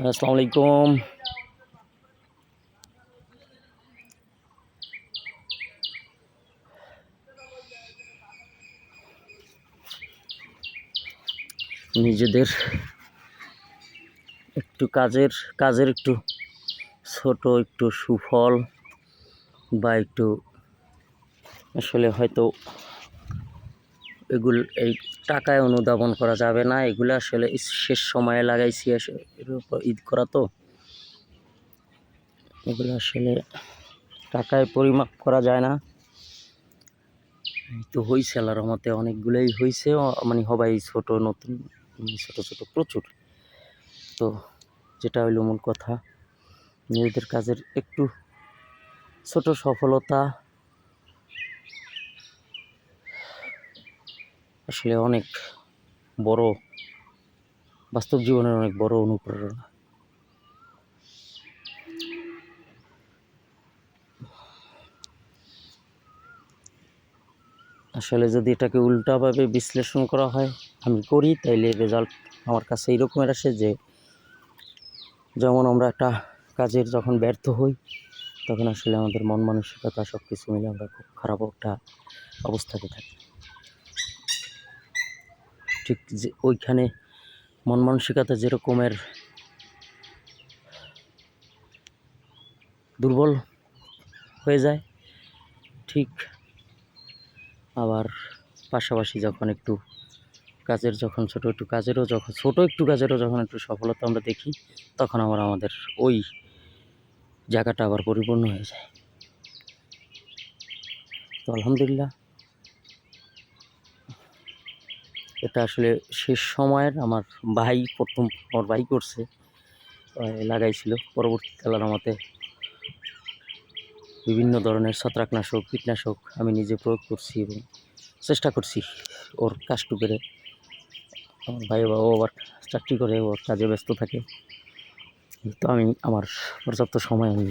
আসসালামু আলাইকুম। নিজেদের একটু কাজের একটু ছোট একটু সুফল বা একটু আসলে হয়তো এই টাকায় অনুধাবন করা যাবে না। এগুলো আসলে শেষ সময়ে লাগাইছি এর উপর ঈদ করা, তো এগুলো আসলে টাকায় পরিমাপ করা যায় না। তো হয়েছে আল্লাহর রহমতে, অনেকগুলোই হয়েছে, মানে সবাই ছোট নতুন ছোট প্রচুর। তো যেটা হইল মূল কথা, নিজেদের কাজের একটু ছোট সফলতা আসলে অনেক বড়, বাস্তব জীবনের অনেক বড় অনুপ্রেরণা। আসলে যদি এটাকে উল্টাভাবে বিশ্লেষণ করা হয়, আমি করি, তাইলে রেজাল্ট আমার কাছে এইরকমের আসে যে, যেমন আমরা একটা কাজের যখন ব্যর্থ হই, তখন আসলে আমাদের মন মানসিকতা সব কিছু মিলে আমরা খুব খারাপ একটা অবস্থাতে থাকি। ঠিক যে ওইখানে মন মানসিকতা যেরকমের দুর্বল হয়ে যায়, ঠিক আবার পাশাপাশি যখন একটু ছোট একটু কাজেরও যখন একটু সফলতা আমরা দেখি, তখন আমাদের ওই জায়গাটা আবার পরিপূর্ণ হয়ে যায়। তো আলহামদুলিল্লাহ, এটা আসলে শেষ সময়ের আমার ভাই করছে, লাগাইছিল। পরবর্তীতে আল্লাহর রহমতে বিভিন্ন ধরনের ছত্রাকনাশক, কীটনাশক আমি নিজে প্রয়োগ করছি এবং চেষ্টা করছি ওর কাজটুকুরে। আমার ভাই বাবা আবার চাকরি করে, ওর কাজে ব্যস্ত থাকে, তো আমি আমার পর্যাপ্ত সময় আমি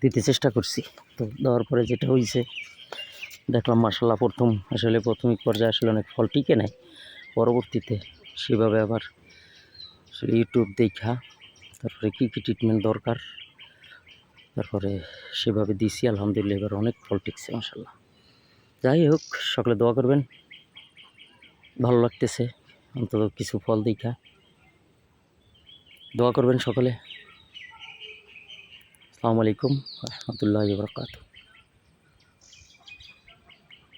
দিতে চেষ্টা করছি। তো দেওয়ার পরে যেটা হয়েছে দেখলাম, মাশাআল্লাহ, প্রাথমিক পর্যায়ে আসলে অনেক ফল টিকে নেয়। পরবর্তীতে সেভাবে আবার ইউটিউব দেখা, তারপরে কী ট্রিটমেন্ট দরকার, তারপরে সেভাবে দিছি। আলহামদুলিল্লাহ, এবার অনেক ফল টিকছে মাশাআল্লাহ। যাই হোক, সকলে দোয়া করবেন। ভালো লাগতেছে অন্তত কিছু ফল দেখা, দোয়া করবেন সকলে। আসসালামু আলাইকুম ওয়া রাহমাতুল্লাহি ওয়া বারাকাতুহু।